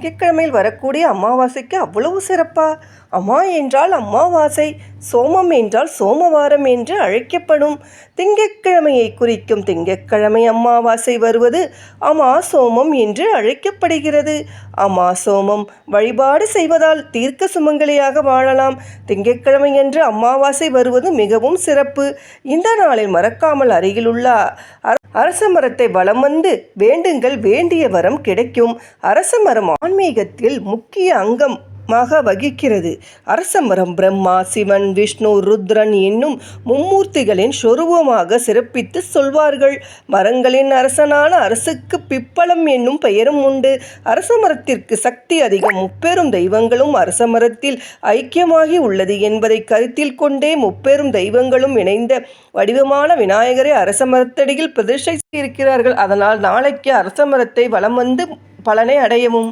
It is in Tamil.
திங்கட்கிழமையில் வரக்கூடிய அமாவாசைக்கு அவ்வளவு சிறப்பா? அமா என்றால் அமாவாசை, சோமம் என்றால் சோமவாரம் என்று அழைக்கப்படும். திங்கட்கிழமையை குறிக்கும் திங்கட்கிழமை அமாவாசை வருவது அமா சோமம் என்று அழைக்கப்படுகிறது. அமா சோமம் வழிபாடு செய்வதால் தீர்க்க சுமங்கலியாக வாழலாம். திங்கட்கிழமை என்று அமாவாசை வருவது மிகவும் சிறப்பு. இந்த நாளில் மறக்காமல் அருகிலுள்ள அரச மரத்தை வலம் வந்து வேண்டுங்கள், வேண்டிய வரம் கிடைக்கும். அரச மரம் ஆன்மீகத்தில் முக்கிய அங்கமாக வகிக்கிறது. அரச மரம் பிரம்மா, சிவன், விஷ்ணு, ருத்ரன் என்னும் மும்மூர்த்திகளின் சொரூபமாக சிறப்பித்து சொல்வார்கள். மரங்களின் அரசனான அரசுக்கு பிப்பளம் என்னும் பெயரும் உண்டு. அரச மரத்திற்கு சக்தி அதிகம். முப்பெரும் தெய்வங்களும் அரச மரத்தில் ஐக்கியமாகி உள்ளது என்பதை கருத்தில் கொண்டே முப்பெரும் தெய்வங்களும் இணைந்த வடிவமான விநாயகரை அரச மரத்தடியில் பிரதிஷ்டை செய்திருக்கிறார்கள். அதனால் நாளைக்கு அரச மரத்தை வலம் வந்து பலனை அடையவும்